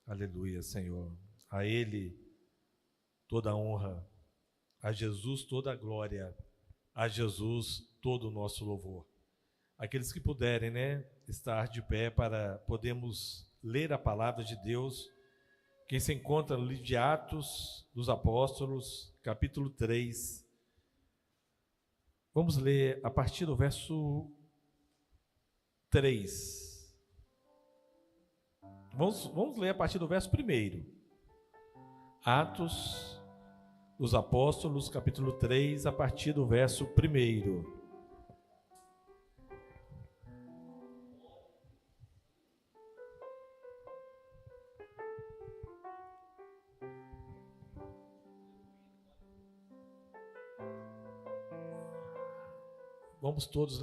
Aleluia, Senhor. A Ele toda a honra, a Jesus toda a glória, a Jesus todo o nosso louvor. Aqueles que puderem, estar de pé para podermos ler a palavra de Deus. Quem se encontra no livro de Atos dos Apóstolos, capítulo 3. Vamos ler a partir do verso 3. Vamos ler a partir do verso 1. Atos dos Apóstolos, capítulo 3, a partir do verso 1. Vamos todos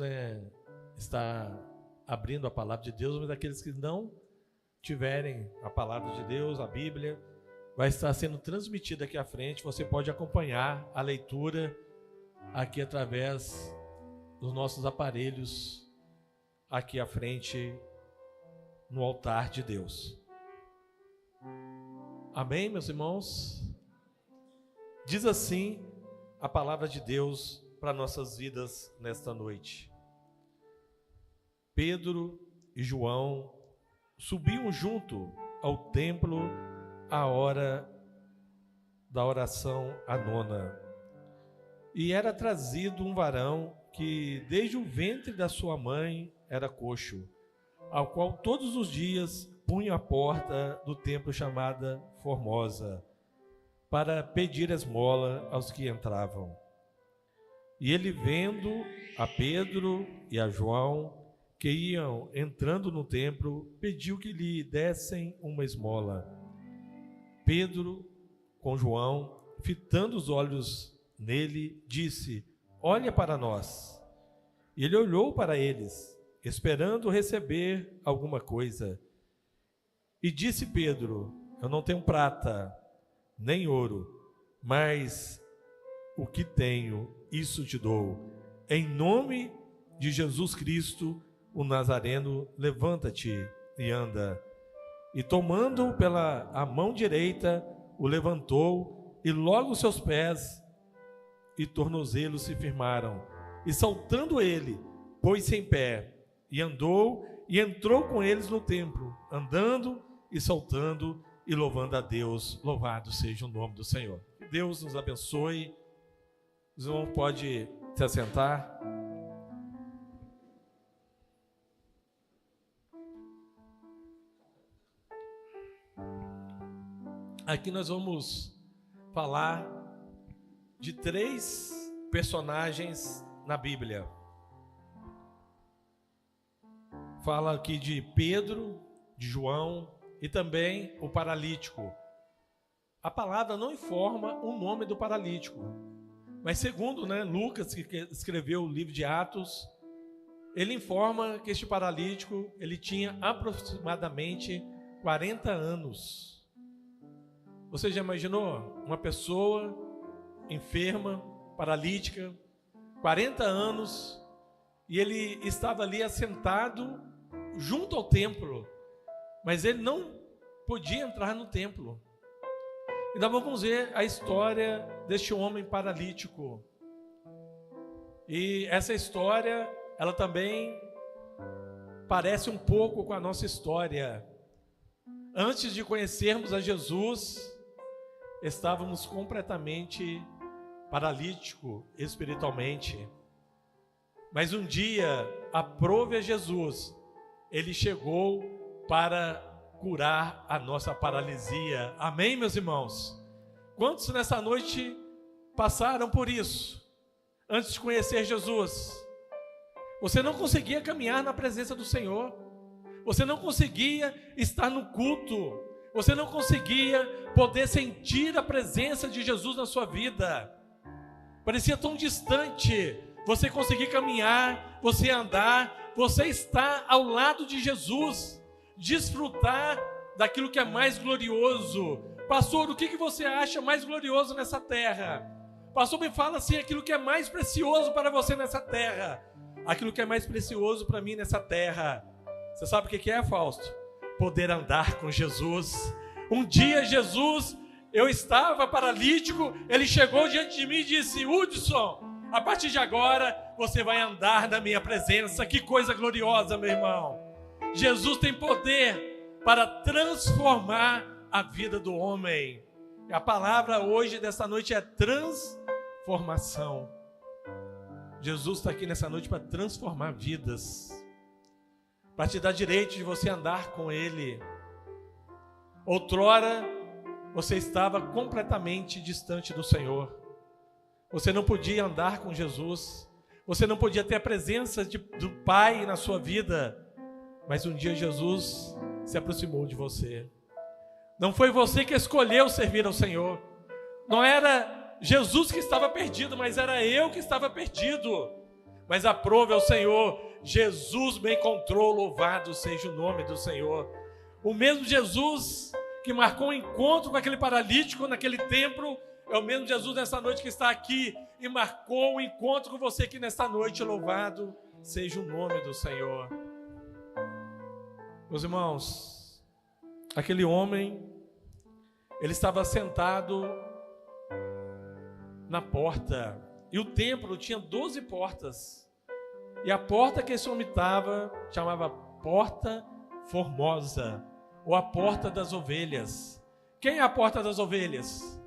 estar abrindo a palavra de Deus, mas aqueles que não tiverem a palavra de Deus, a Bíblia, vai estar sendo transmitida aqui à frente. Você pode acompanhar a leitura aqui através dos nossos aparelhos, aqui à frente, no altar de Deus. Amém, meus irmãos? Diz assim a palavra de Deus para nossas vidas nesta noite. Pedro e João subiam junto ao templo à hora da oração à nona. E era trazido um varão que desde o ventre da sua mãe era coxo, ao qual todos os dias punha a porta do templo chamada Formosa, para pedir esmola aos que entravam. E ele, vendo a Pedro e a João, que iam entrando no templo, pediu que lhe dessem uma esmola. Pedro, com João, fitando os olhos nele, disse: olha para nós. E ele olhou para eles, esperando receber alguma coisa. E disse Pedro: eu não tenho prata, nem ouro, mas o que tenho, isso te dou. Em nome de Jesus Cristo, o Nazareno, levanta-te e anda. E tomando-o pela a mão direita, o levantou, e logo seus pés e tornozelos se firmaram. E saltando ele, pôs-se em pé, e andou, e entrou com eles no templo, andando e saltando, e louvando a Deus. Louvado seja o nome do Senhor. Que Deus nos abençoe. Os irmãos podem se assentar. Aqui nós vamos falar de 3 personagens na Bíblia. Fala aqui de Pedro, de João e também o paralítico. A palavra não informa o nome do paralítico, mas segundo Lucas, que escreveu o livro de Atos, ele informa que este paralítico ele tinha aproximadamente 40 anos. Você já imaginou uma pessoa enferma, paralítica, 40 anos, e ele estava ali assentado junto ao templo, mas ele não podia entrar no templo. E nós vamos ver a história deste homem paralítico. E essa história, ela também parece um pouco com a nossa história. Antes de conhecermos a Jesus, estávamos completamente paralíticos espiritualmente. Mas um dia, aprove a Jesus, ele chegou para curar a nossa paralisia. Amém, meus irmãos? Quantos nessa noite passaram por isso? Antes de conhecer Jesus, você não conseguia caminhar na presença do Senhor, você não conseguia estar no culto, você não conseguia poder sentir a presença de Jesus na sua vida. Parecia tão distante você conseguir caminhar, você andar, você estar ao lado de Jesus, desfrutar daquilo que é mais glorioso. Pastor, o que você acha mais glorioso nessa terra? Pastor, me fala assim, aquilo que é mais precioso para você nessa terra. Aquilo que é mais precioso para mim nessa terra. Você sabe o que é, Fausto? Poder andar com Jesus, Um dia Jesus, eu estava paralítico, ele chegou diante de mim e disse: Hudson, a partir de agora você vai andar na minha presença. Que coisa gloriosa, meu irmão. Jesus tem poder para transformar a vida do homem. E a palavra hoje, dessa noite, é transformação. Jesus está aqui nessa noite para transformar vidas, para te dar direito de você andar com Ele. Outrora, você estava completamente distante do Senhor. Você não podia andar com Jesus. Você não podia ter a presença do Pai na sua vida. Mas um dia Jesus se aproximou de você. Não foi você que escolheu servir ao Senhor. Não era Jesus que estava perdido, mas era eu que estava perdido. Mas aprove ao Senhor. Jesus me encontrou, louvado seja o nome do Senhor. O mesmo Jesus que marcou um encontro com aquele paralítico naquele templo, é o mesmo Jesus nessa noite que está aqui e marcou um encontro com você aqui nesta noite. Louvado seja o nome do Senhor. Meus irmãos, aquele homem, ele estava sentado na porta, e o templo tinha 12 portas, e a porta que esse homem estava chamava Porta Formosa, ou a Porta das Ovelhas. Quem é a Porta das Ovelhas?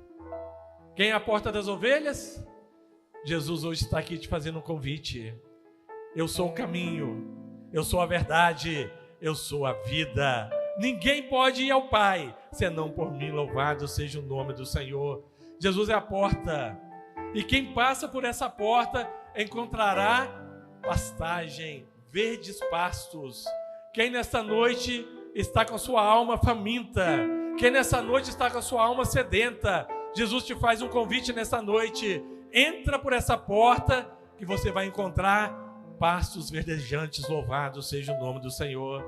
Quem é a Porta das Ovelhas? Jesus hoje está aqui te fazendo um convite. Eu sou o caminho, eu sou a verdade, eu sou a vida. Ninguém pode ir ao Pai senão por mim. Louvado seja o nome do Senhor. Jesus é a porta, e quem passa por essa porta encontrará pastagem, verdes pastos. Quem nesta noite está com a sua alma faminta, quem nessa noite está com a sua alma sedenta, Jesus te faz um convite nessa noite. Entra por essa porta que você vai encontrar pastos verdejantes. Louvado seja o nome do Senhor.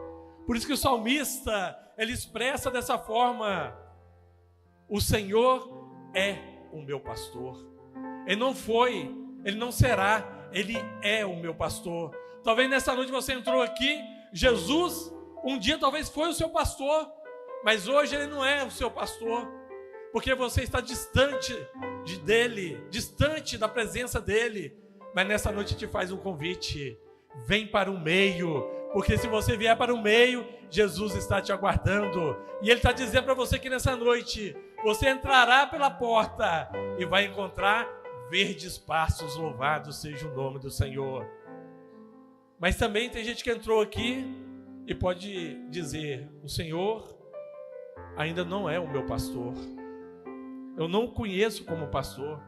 Por isso que o salmista, ele expressa dessa forma: o Senhor é o meu pastor. Ele não foi, ele não será, ele é o meu pastor. Talvez nessa noite você entrou aqui, Jesus um dia talvez foi o seu pastor, mas hoje ele não é o seu pastor, porque você está distante dele, distante da presença dele. Mas nessa noite te faz um convite: vem para o meio, porque se você vier para o meio, Jesus está te aguardando, e Ele está dizendo para você que nessa noite, você entrará pela porta e vai encontrar verdes pastos. Louvado seja o nome do Senhor. Mas também tem gente que entrou aqui e pode dizer: o Senhor ainda não é o meu pastor, eu não o conheço como pastor.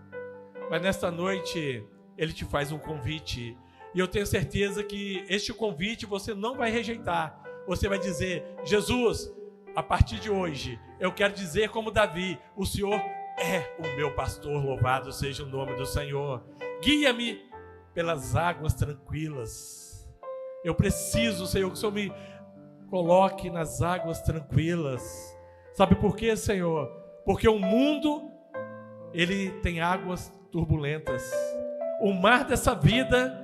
Mas nesta noite Ele te faz um convite, e eu tenho certeza que este convite você não vai rejeitar. Você vai dizer: Jesus, a partir de hoje eu quero dizer como Davi: o Senhor é o meu pastor. Louvado seja o nome do Senhor. Guia-me pelas águas tranquilas. Eu preciso, Senhor, que o Senhor me coloque nas águas tranquilas. Sabe por quê, Senhor? Porque o mundo, ele tem águas turbulentas. O mar dessa vida,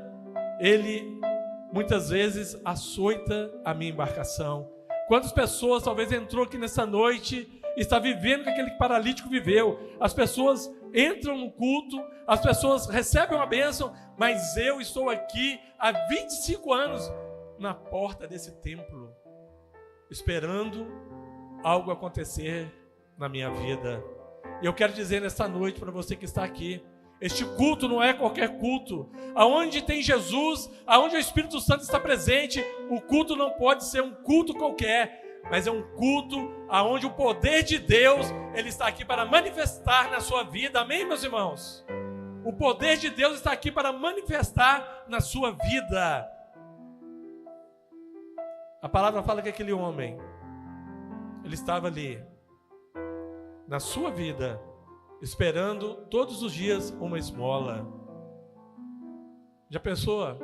ele muitas vezes açoita a minha embarcação. Quantas pessoas talvez entrou aqui nessa noite e está vivendo o que aquele paralítico viveu? As pessoas entram no culto, as pessoas recebem uma bênção, mas eu estou aqui há 25 anos na porta desse templo, esperando algo acontecer na minha vida. E eu quero dizer nesta noite para você que está aqui: este culto não é qualquer culto. Aonde tem Jesus, aonde o Espírito Santo está presente, o culto não pode ser um culto qualquer, mas é um culto aonde o poder de Deus, ele está aqui para manifestar na sua vida. Amém, meus irmãos? O poder de Deus está aqui para manifestar na sua vida. A palavra fala que aquele homem, ele estava ali na sua vida, esperando todos os dias uma esmola. Já pensou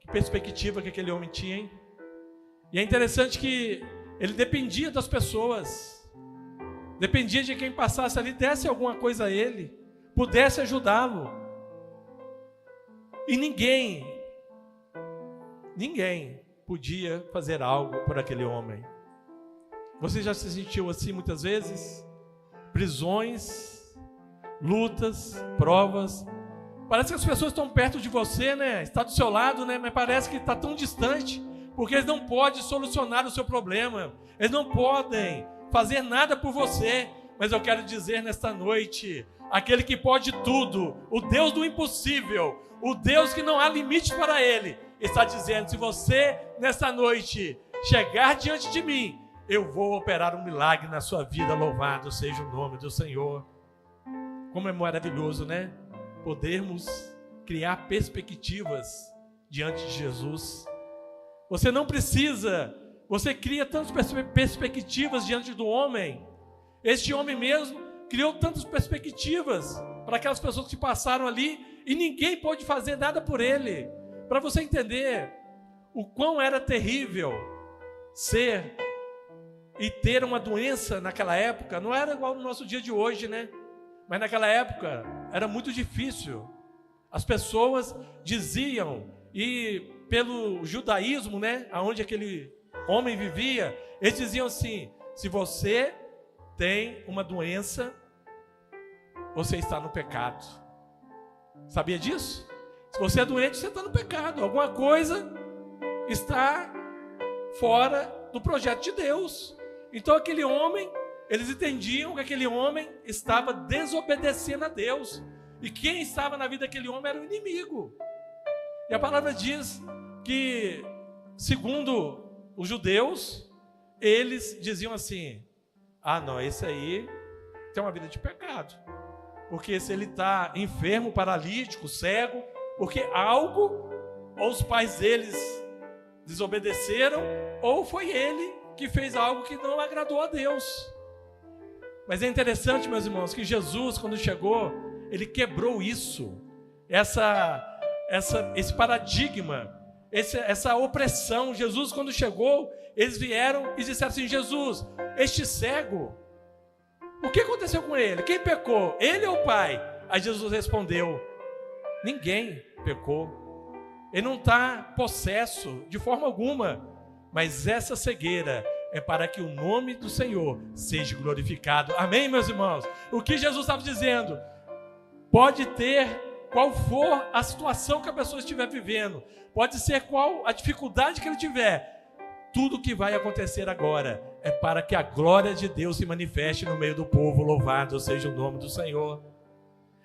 que perspectiva que aquele homem tinha, hein? E é interessante que ele dependia das pessoas, dependia de quem passasse ali, desse alguma coisa a ele, pudesse ajudá-lo. E ninguém podia fazer algo por aquele homem. Você já se sentiu assim muitas vezes? Prisões, lutas, provas. Parece que as pessoas estão perto de você, né? Está do seu lado, né? Mas parece que está tão distante, porque eles não podem solucionar o seu problema. Eles não podem fazer nada por você. Mas eu quero dizer nesta noite, aquele que pode tudo, o Deus do impossível, o Deus que não há limites para Ele, está dizendo: se você nesta noite chegar diante de mim, eu vou operar um milagre na sua vida. Louvado seja o nome do Senhor. Como é maravilhoso, né? Podermos criar perspectivas diante de Jesus. Você não precisa, você cria tantas perspectivas diante do homem. Este homem mesmo criou tantas perspectivas para aquelas pessoas que passaram ali e ninguém pôde fazer nada por ele. Para você entender o quão era terrível ser e ter uma doença naquela época, não era igual no nosso dia de hoje, né? Mas naquela época era muito difícil. As pessoas diziam, e pelo judaísmo, né, onde aquele homem vivia, eles diziam assim: se você tem uma doença, você está no pecado. Sabia disso? Se você é doente, você está no pecado. Alguma coisa está fora do projeto de Deus. Então aquele homem, eles entendiam que aquele homem estava desobedecendo a Deus. E quem estava na vida daquele homem era o inimigo. E a palavra diz que, segundo os judeus, eles diziam assim: ah, não, esse aí tem uma vida de pecado. Porque se ele está enfermo, paralítico, cego, porque algo, ou os pais deles desobedeceram, ou foi ele que fez algo que não agradou a Deus. Mas é interessante, meus irmãos, que Jesus, quando chegou, ele quebrou isso, esse paradigma, essa opressão. Jesus, quando chegou, eles vieram e disseram assim: Jesus, este cego, o que aconteceu com ele? Quem pecou? Ele ou o pai? Aí Jesus respondeu: ninguém pecou. Ele não está possesso de forma alguma, mas essa cegueira é para que o nome do Senhor seja glorificado. Amém, meus irmãos? O que Jesus estava dizendo? Pode ter qual for a situação que a pessoa estiver vivendo, pode ser qual a dificuldade que ele tiver, tudo que vai acontecer agora é para que a glória de Deus se manifeste no meio do povo. Louvado seja o nome do Senhor.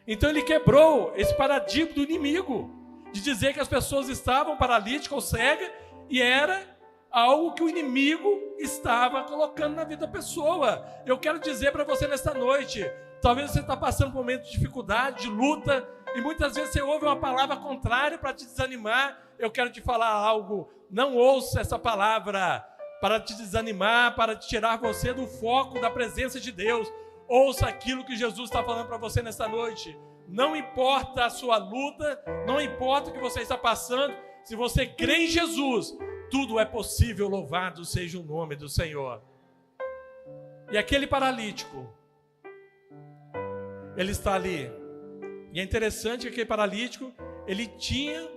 Então ele quebrou esse paradigma do inimigo, de dizer que as pessoas estavam paralíticas ou cegas, e era algo que o inimigo estava colocando na vida da pessoa. Eu quero dizer para você nesta noite, talvez você está passando por um momento de dificuldade, de luta, e muitas vezes você ouve uma palavra contrária para te desanimar. Eu quero te falar algo: não ouça essa palavra para te desanimar, para te tirar você do foco da presença de Deus. Ouça aquilo que Jesus está falando para você nesta noite. Não importa a sua luta, não importa o que você está passando, se você crê em Jesus, tudo é possível. Louvado seja o nome do Senhor. E aquele paralítico, ele está ali, e é interessante que aquele paralítico, ele tinha,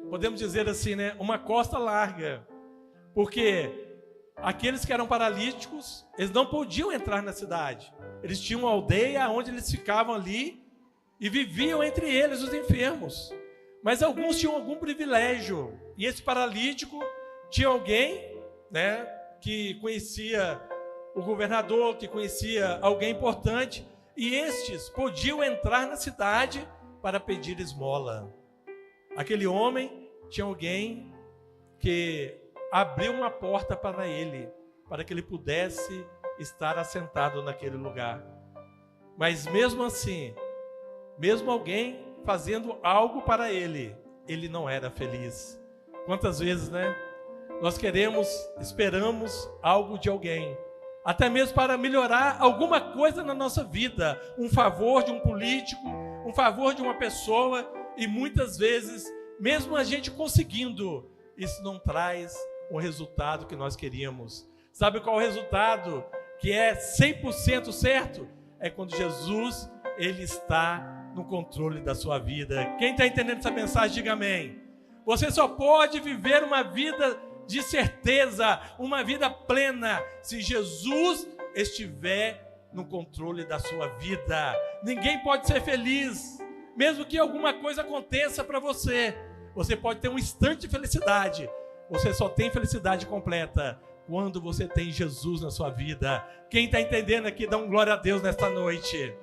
podemos dizer assim, né, uma costa larga, porque aqueles que eram paralíticos, eles não podiam entrar na cidade. Eles tinham uma aldeia onde eles ficavam ali e viviam entre eles os enfermos. Mas alguns tinham algum privilégio. E esse paralítico tinha alguém, né, que conhecia o governador, que conhecia alguém importante, e estes podiam entrar na cidade para pedir esmola. Aquele homem tinha alguém que abriu uma porta para ele, para que ele pudesse estar assentado naquele lugar. Mas mesmo assim, mesmo alguém fazendo algo para ele, ele não era feliz. Quantas vezes, né? Nós esperamos algo de alguém, até mesmo para melhorar alguma coisa na nossa vida, um favor de um político, um favor de uma pessoa, e muitas vezes, mesmo a gente conseguindo, isso não traz o resultado que nós queríamos. Sabe qual é o resultado que é 100% certo? É quando Jesus, ele está no controle da sua vida. Quem está entendendo essa mensagem, diga amém. Você só pode viver uma vida de certeza, uma vida plena, se Jesus estiver no controle da sua vida. Ninguém pode ser feliz, mesmo que alguma coisa aconteça para você. Você pode ter um instante de felicidade. Você só tem felicidade completa quando você tem Jesus na sua vida. Quem está entendendo aqui, dá um glória a Deus nesta noite.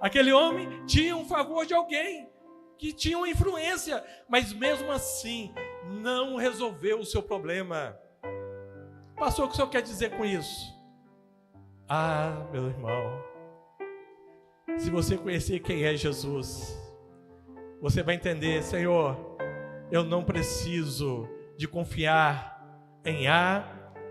Aquele homem tinha um favor de alguém, que tinha uma influência, mas mesmo assim, não resolveu o seu problema. Pastor, o que o senhor quer dizer com isso? Ah, meu irmão, se você conhecer quem é Jesus, você vai entender, Senhor, eu não preciso de confiar em A,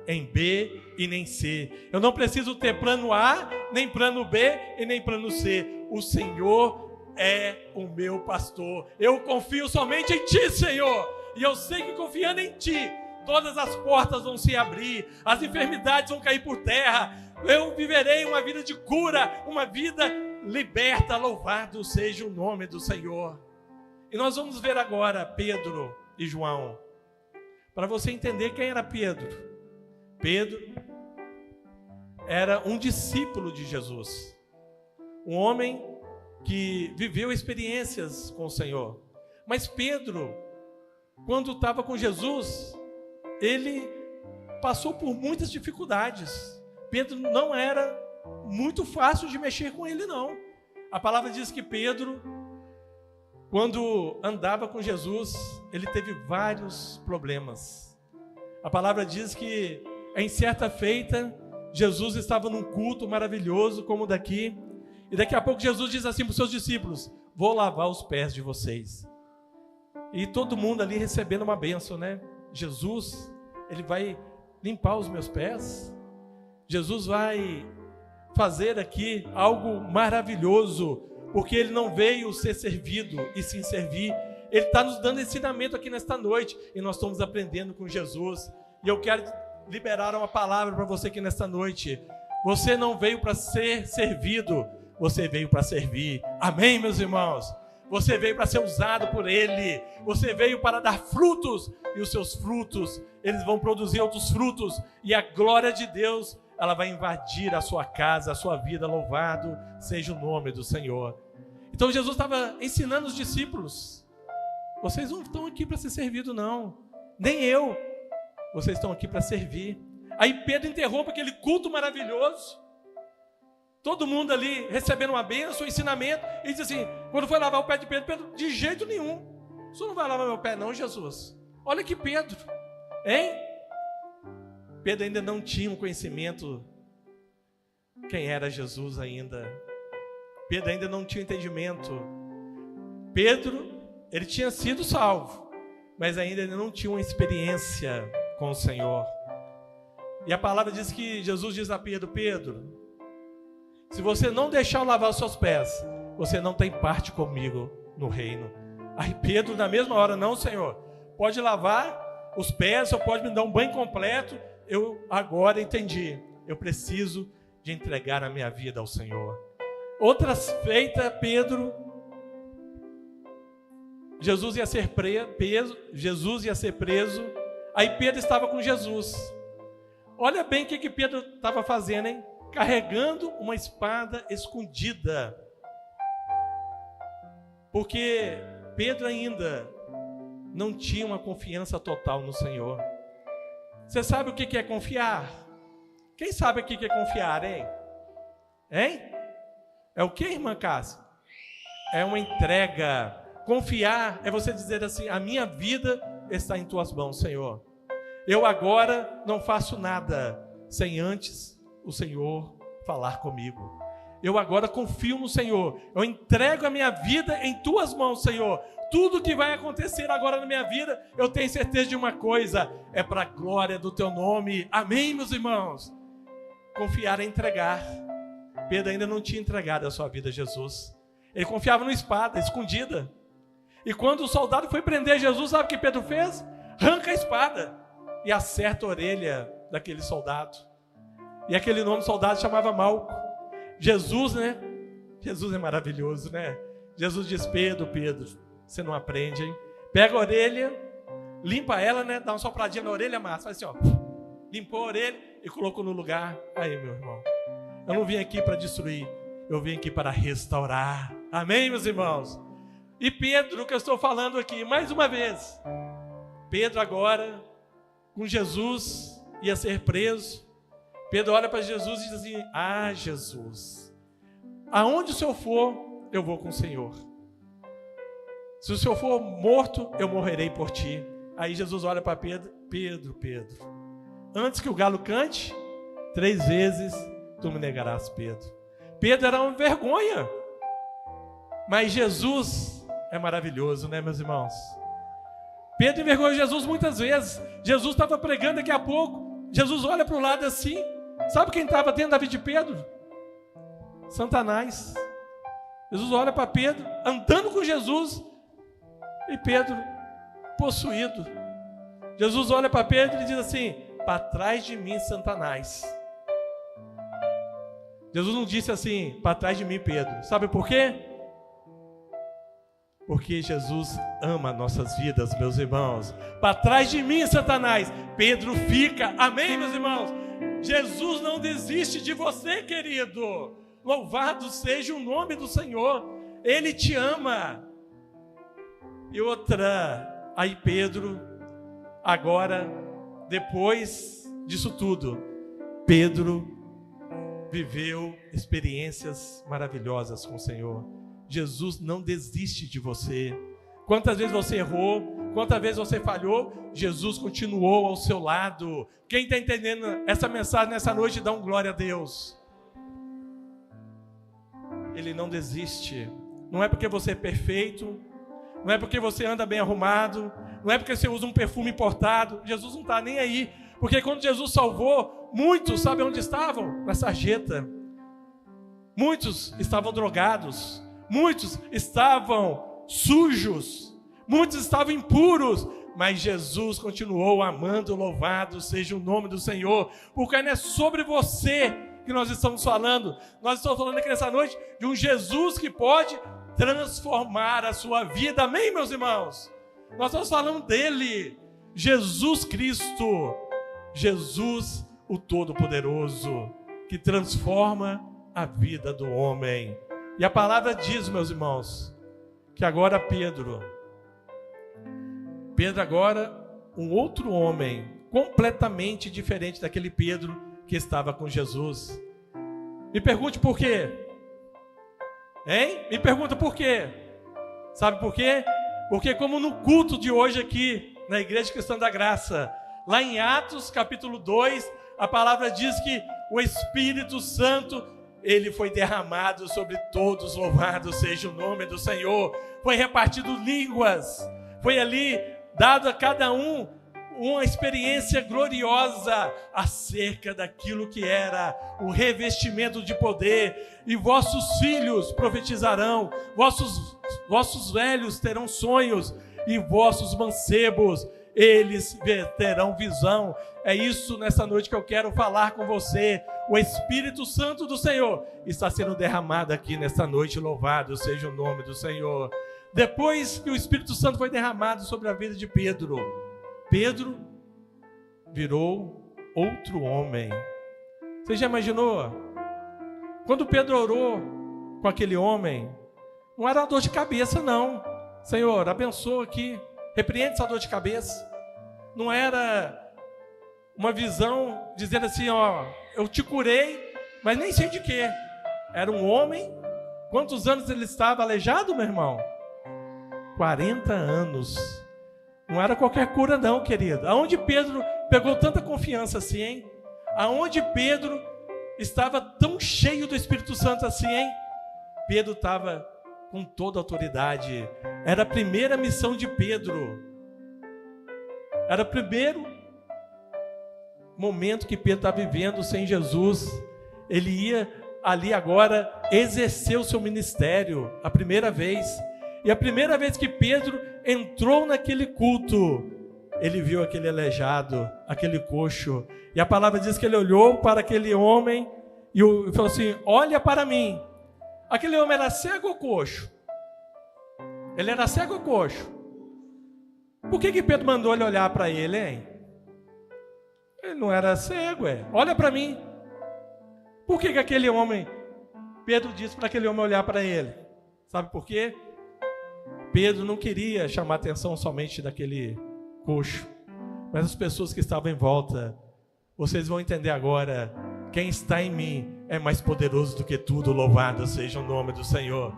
em B e nem C. Eu não preciso ter plano A, nem plano B e nem plano C. O Senhor é o meu pastor. Eu confio somente em Ti, Senhor. E eu sei que confiando em Ti, todas as portas vão se abrir, as enfermidades vão cair por terra. Eu viverei uma vida de cura, uma vida liberta. Louvado seja o nome do Senhor. E nós vamos ver agora Pedro e João. Para você entender quem era Pedro. Pedro era um discípulo de Jesus. Um homem que viveu experiências com o Senhor. Mas Pedro, quando estava com Jesus, ele passou por muitas dificuldades. Pedro não era muito fácil de mexer com ele, não. A palavra diz que Pedro, quando andava com Jesus, ele teve vários problemas. A palavra diz que, em certa feita, Jesus estava num culto maravilhoso, como o daqui, e daqui a pouco Jesus diz assim para os seus discípulos: vou lavar os pés de vocês. E todo mundo ali recebendo uma bênção, né? Jesus, ele vai limpar os meus pés. Jesus vai fazer aqui algo maravilhoso, porque ele não veio ser servido e sim servir. Ele está nos dando ensinamento aqui nesta noite, e nós estamos aprendendo com Jesus. E eu quero liberar uma palavra para você aqui nesta noite. Você não veio para ser servido, você veio para servir. Amém, meus irmãos? Você veio para ser usado por Ele. Você veio para dar frutos, e os seus frutos, eles vão produzir outros frutos, e a glória de Deus, ela vai invadir a sua casa, a sua vida. Louvado seja o nome do Senhor. Então Jesus estava ensinando os discípulos: vocês não estão aqui para ser servidos, não, nem eu. Vocês estão aqui para servir. Aí Pedro interrompe aquele culto maravilhoso, todo mundo ali recebendo uma bênção, um ensinamento, e diz assim, quando foi lavar o pé de Pedro: Pedro, de jeito nenhum, o senhor não vai lavar meu pé não, Jesus? Olha que Pedro, hein? Pedro ainda não tinha um conhecimento quem era Jesus ainda. Pedro ainda não tinha entendimento. Pedro, ele tinha sido salvo, mas ainda não tinha uma experiência com o Senhor. E a palavra diz que Jesus diz a Pedro: Pedro, se você não deixar eu lavar os seus pés, você não tem parte comigo no reino. Aí Pedro, na mesma hora: não, Senhor, pode lavar os pés, ou pode me dar um banho completo. Eu agora entendi, eu preciso de entregar a minha vida ao Senhor. Outras feita, Pedro, Jesus ia ser preso, aí Pedro estava com Jesus. Olha bem o que Pedro estava fazendo, hein? Carregando uma espada escondida. Porque Pedro ainda não tinha uma confiança total no Senhor. Você sabe o que é confiar? Quem sabe o que é confiar, hein? Hein? É o que, irmã Cássia? É uma entrega. Confiar é você dizer assim: a minha vida está em tuas mãos, Senhor. Eu agora não faço nada sem antes o Senhor falar comigo. Eu agora confio no Senhor. Eu entrego a minha vida em tuas mãos, Senhor. Tudo que vai acontecer agora na minha vida, eu tenho certeza de uma coisa: é para a glória do teu nome. Amém, meus irmãos? Confiar é entregar. Pedro ainda não tinha entregado a sua vida a Jesus. Ele confiava numa espada escondida. E quando o soldado foi prender Jesus, sabe o que Pedro fez? Arranca a espada e acerta a orelha daquele soldado. E aquele nome do soldado chamava Malco. Jesus, né? Jesus é maravilhoso, né? Jesus diz: Pedro, você não aprende, hein? Pega a orelha, limpa ela, né? Dá uma sopradinha na orelha, Márcia. Faz assim, ó. Limpou a orelha e colocou no lugar. Aí, meu irmão. Eu não vim aqui para destruir. Eu vim aqui para restaurar. Amém, meus irmãos? E Pedro, que eu estou falando aqui, mais uma vez. Pedro agora, com Jesus, ia ser preso. Pedro olha para Jesus e diz assim: ah, Jesus, aonde o Senhor for, eu vou com o Senhor. Se o Senhor for morto, eu morrerei por ti. Aí Jesus olha para Pedro: Pedro, antes que o galo cante, 3 vezes tu me negarás, Pedro. Pedro era uma vergonha. Mas Jesus é maravilhoso, né, meus irmãos? Pedro envergonhou Jesus muitas vezes. Jesus estava pregando, daqui a pouco Jesus olha para o lado assim. Sabe quem estava dentro da vida de Pedro? Satanás. Jesus olha para Pedro, andando com Jesus, e Pedro possuído. Jesus olha para Pedro e diz assim: para trás de mim, Satanás. Jesus não disse assim: para trás de mim, Pedro. Sabe por quê? Porque Jesus ama nossas vidas, meus irmãos. Para trás de mim, Satanás. Pedro fica. Amém, meus irmãos? Jesus não desiste de você, querido. Louvado seja o nome do Senhor. Ele te ama. E outra, aí Pedro, agora, depois disso tudo, Pedro viveu experiências maravilhosas com o Senhor. Jesus não desiste de você. Quantas vezes você errou, quantas vezes você falhou, Jesus continuou ao seu lado. Quem está entendendo essa mensagem nessa noite, dá um glória a Deus. Ele não desiste. Não é porque você é perfeito, não é porque você anda bem arrumado, não é porque você usa um perfume importado. Jesus não está nem aí. Porque quando Jesus salvou, muitos, sabe onde estavam? Na sarjeta. Muitos estavam drogados. Muitos estavam sujos. Muitos estavam impuros. Mas Jesus continuou amando, louvado seja o nome do Senhor. Porque não é sobre você que nós estamos falando. Nós estamos falando aqui nessa noite de um Jesus que pode transformar a sua vida. Amém, meus irmãos? Nós estamos falando dele. Jesus Cristo. Jesus, o Todo-Poderoso, que transforma a vida do homem. E a palavra diz, meus irmãos, que agora Pedro agora, um outro homem, completamente diferente daquele Pedro que estava com Jesus. Me pergunte por quê? Hein? Me pergunta por quê? Sabe por quê? Porque como no culto de hoje aqui, na Igreja Cristã da Graça, lá em Atos capítulo 2, a palavra diz que o Espírito Santo, ele foi derramado sobre todos, louvado seja o nome do Senhor. Foi repartido línguas, foi ali dado a cada um uma experiência gloriosa acerca daquilo que era o revestimento de poder. E vossos filhos profetizarão, vossos velhos terão sonhos, e vossos mancebos, eles terão visão. É isso nessa noite que eu quero falar com você. O Espírito Santo do Senhor está sendo derramado aqui nessa noite. Louvado seja o nome do Senhor. Depois que o Espírito Santo foi derramado sobre a vida de Pedro, Pedro virou outro homem. Você já imaginou? Quando Pedro orou com aquele homem, não era uma dor de cabeça, não. Senhor, abençoa aqui, repreende essa dor de cabeça. Não era uma visão dizendo assim, ó, eu te curei, mas nem sei de quê. Era um homem. Quantos anos ele estava aleijado, meu irmão? 40 anos. Não era qualquer cura não, querido. Aonde Pedro pegou tanta confiança assim, hein? Aonde Pedro estava tão cheio do Espírito Santo assim, hein? Pedro estava com toda a autoridade. Era a primeira missão de Pedro. Era o primeiro momento que Pedro estava vivendo sem Jesus. Ele ia ali agora exercer o seu ministério, a primeira vez. E a primeira vez que Pedro entrou naquele culto, ele viu aquele aleijado, aquele coxo. E a palavra diz que ele olhou para aquele homem e falou assim, olha para mim. Aquele homem era cego ou coxo? Ele era cego ou coxo? Por que Pedro mandou ele olhar para ele, hein? Ele não era cego, Olha para mim. Por que aquele homem, Pedro disse para aquele homem olhar para ele? Sabe por quê? Pedro não queria chamar a atenção somente daquele coxo, mas as pessoas que estavam em volta. Vocês vão entender agora, quem está em mim é mais poderoso do que tudo, louvado seja o nome do Senhor.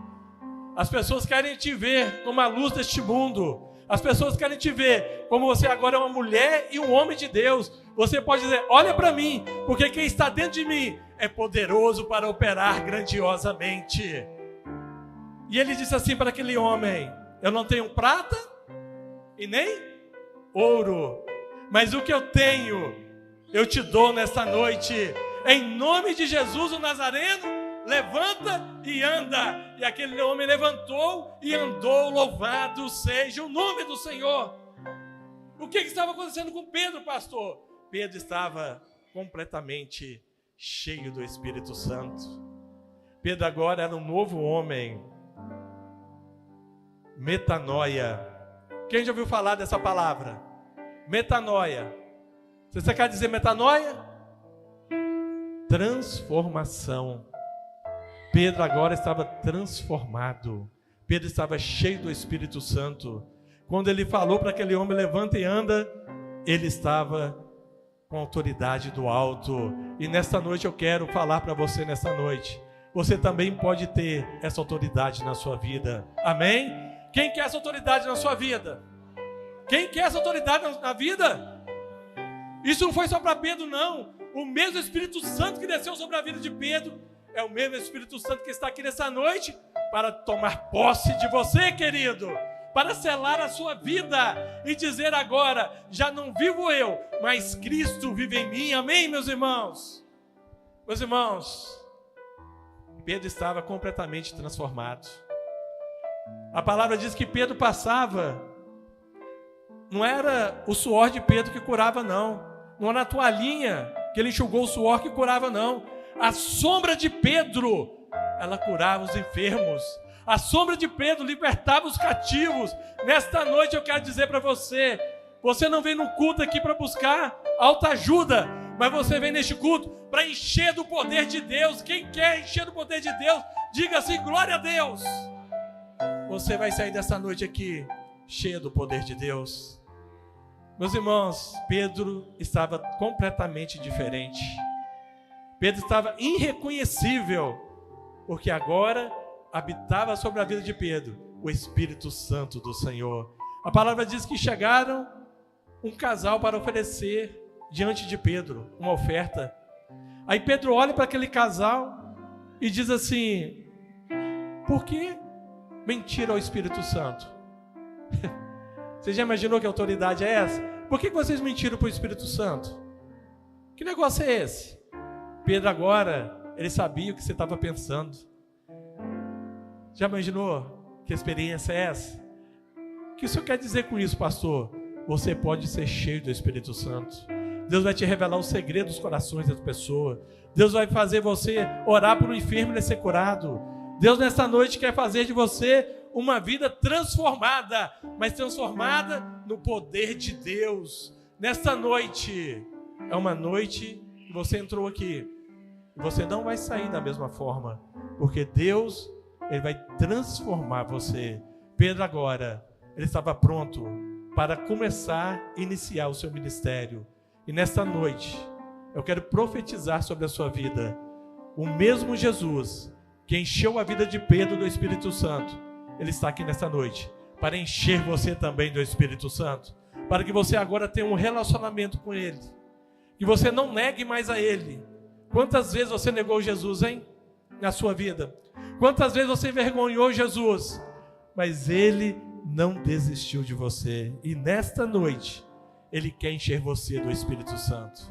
As pessoas querem te ver como a luz deste mundo. As pessoas querem te ver como você agora é uma mulher e um homem de Deus. Você pode dizer, olha para mim, porque quem está dentro de mim é poderoso para operar grandiosamente. E ele disse assim para aquele homem, eu não tenho prata e nem ouro, mas o que eu tenho, eu te dou nesta noite. Em nome de Jesus o Nazareno, levanta e anda. E aquele homem levantou e andou, louvado seja o nome do Senhor. O que estava acontecendo com Pedro, pastor? Pedro estava completamente cheio do Espírito Santo. Pedro agora era um novo homem. Metanoia. Quem já ouviu falar dessa palavra? Metanoia. Você quer dizer metanoia? Transformação. Pedro agora estava transformado. Pedro estava cheio do Espírito Santo. Quando ele falou para aquele homem, levanta e anda, ele estava com autoridade do alto. E nesta noite eu quero falar para você nesta noite. Você também pode ter essa autoridade na sua vida. Amém? Quem quer essa autoridade na sua vida? Quem quer essa autoridade na vida? Isso não foi só para Pedro, não. O mesmo Espírito Santo que desceu sobre a vida de Pedro é o mesmo Espírito Santo que está aqui nessa noite para tomar posse de você, querido, para selar a sua vida e dizer agora, já não vivo eu, mas Cristo vive em mim. Amém, meus irmãos? Meus irmãos, Pedro estava completamente transformado. A palavra diz que Pedro passava, não era o suor de Pedro que curava, não era a toalhinha que ele enxugou o suor que curava, não. A sombra de Pedro, ela curava os enfermos. A sombra de Pedro libertava os cativos. Nesta noite eu quero dizer para você, você não vem no culto aqui para buscar autoajuda, mas você vem neste culto para encher do poder de Deus. Quem quer encher do poder de Deus, diga assim, glória a Deus. Você vai sair dessa noite aqui cheio do poder de Deus. Meus irmãos, Pedro estava completamente diferente. Pedro estava irreconhecível, porque agora habitava sobre a vida de Pedro o Espírito Santo do Senhor. A palavra diz que chegaram um casal para oferecer diante de Pedro uma oferta. Aí Pedro olha para aquele casal e diz assim, por que mentir ao Espírito Santo? Você já imaginou que autoridade é essa? Por que vocês mentiram para o Espírito Santo? Que negócio é esse? Pedro agora, ele sabia o que você estava pensando. Já imaginou que experiência é essa? O que o senhor quer dizer com isso, pastor? Você pode ser cheio do Espírito Santo. Deus vai te revelar os segredos dos corações das pessoas. Deus vai fazer você orar por um enfermo e ser curado. Deus nessa noite quer fazer de você uma vida transformada, mas transformada no poder de Deus. Nesta noite, é uma noite que você entrou aqui, e você não vai sair da mesma forma, porque Deus, Ele vai transformar você. Pedro agora, ele estava pronto para começar a iniciar o seu ministério. E nesta noite, eu quero profetizar sobre a sua vida. O mesmo Jesus que encheu a vida de Pedro do Espírito Santo, Ele está aqui nesta noite para encher você também do Espírito Santo, para que você agora tenha um relacionamento com Ele, que você não negue mais a Ele. Quantas vezes você negou Jesus, hein? Na sua vida? Quantas vezes você envergonhou Jesus? Mas Ele não desistiu de você, e nesta noite Ele quer encher você do Espírito Santo.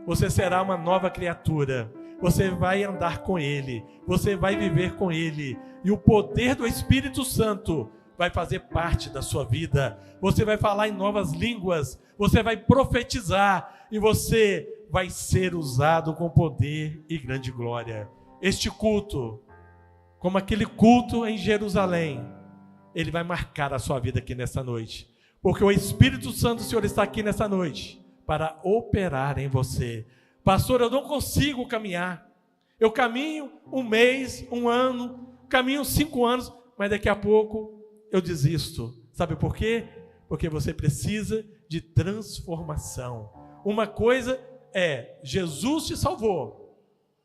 Você será uma nova criatura. Você vai andar com Ele, você vai viver com Ele, e o poder do Espírito Santo vai fazer parte da sua vida. Você vai falar em novas línguas, você vai profetizar, e você vai ser usado com poder e grande glória. Este culto, como aquele culto em Jerusalém, ele vai marcar a sua vida aqui nessa noite, Porque o Espírito Santo do Senhor está aqui nessa noite para operar em você. Pastor, eu não consigo caminhar. Eu caminho 1 mês, 1 ano, caminho 5 anos, mas daqui a pouco eu desisto. Sabe por quê? Porque você precisa de transformação. Uma coisa é, Jesus te salvou,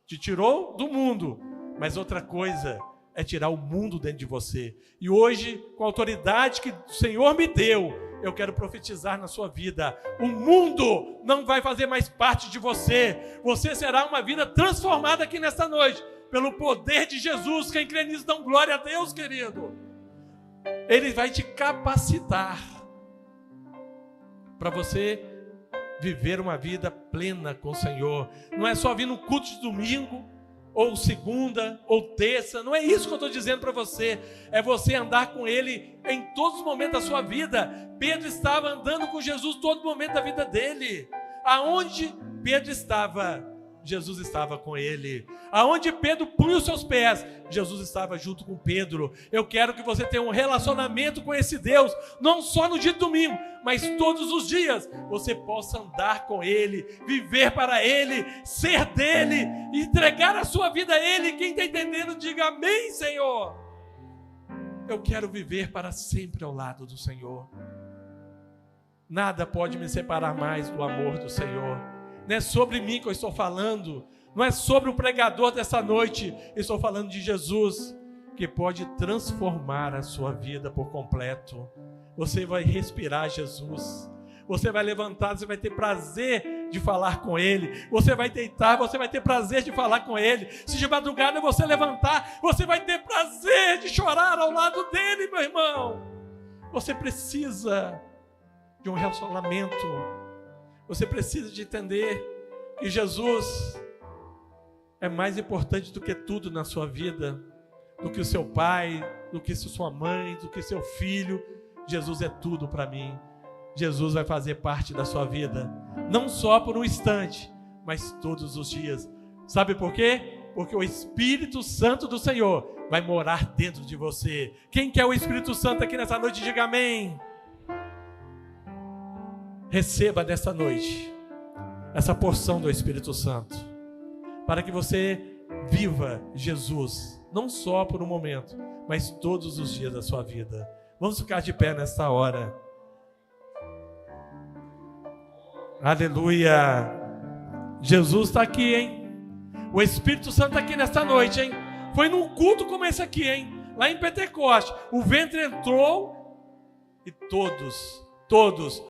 te tirou do mundo, mas outra coisa é tirar o mundo dentro de você. E hoje, com a autoridade que o Senhor me deu, eu quero profetizar na sua vida. O mundo não vai fazer mais parte de você. Você será uma vida transformada aqui nesta noite, pelo poder de Jesus. Quem crê nisso, dá glória a Deus, querido. Ele vai te capacitar para você viver uma vida plena com o Senhor. Não é só vir no culto de domingo, ou segunda, ou terça. Não é isso que eu estou dizendo para você. É você andar com Ele em todos os momentos da sua vida. Pedro estava andando com Jesus todo momento da vida dele. Aonde Pedro estava, Jesus estava com ele. Aonde Pedro punha os seus pés, Jesus estava junto com Pedro. Eu quero que você tenha um relacionamento com esse Deus, não só no dia de domingo, mas todos os dias você possa andar com Ele, viver para Ele, ser dEle, entregar a sua vida a Ele. Quem está entendendo, diga amém, Senhor. Eu quero viver para sempre ao lado do Senhor. Nada pode me separar mais do amor do Senhor. Não é sobre mim que eu estou falando, não é sobre o pregador dessa noite, eu estou falando de Jesus, que pode transformar a sua vida por completo. Você vai respirar Jesus, você vai levantar, você vai ter prazer de falar com Ele, você vai deitar, você vai ter prazer de falar com Ele. Se de madrugada você levantar, você vai ter prazer de chorar ao lado dEle, meu irmão. Você precisa de um relacionamento. Você precisa de entender que Jesus é mais importante do que tudo na sua vida, do que o seu pai, do que sua mãe, do que seu filho. Jesus é tudo para mim. Jesus vai fazer parte da sua vida, não só por um instante, mas todos os dias. Sabe por quê? Porque o Espírito Santo do Senhor vai morar dentro de você. Quem quer o Espírito Santo aqui nessa noite, diga amém. Receba nessa noite essa porção do Espírito Santo, para que você viva Jesus, não só por um momento, mas todos os dias da sua vida. Vamos ficar de pé nesta hora. Aleluia. Jesus está aqui, hein? O Espírito Santo está aqui nesta noite, hein? Foi num culto como esse aqui, hein? Lá em Pentecoste, o ventre entrou e todos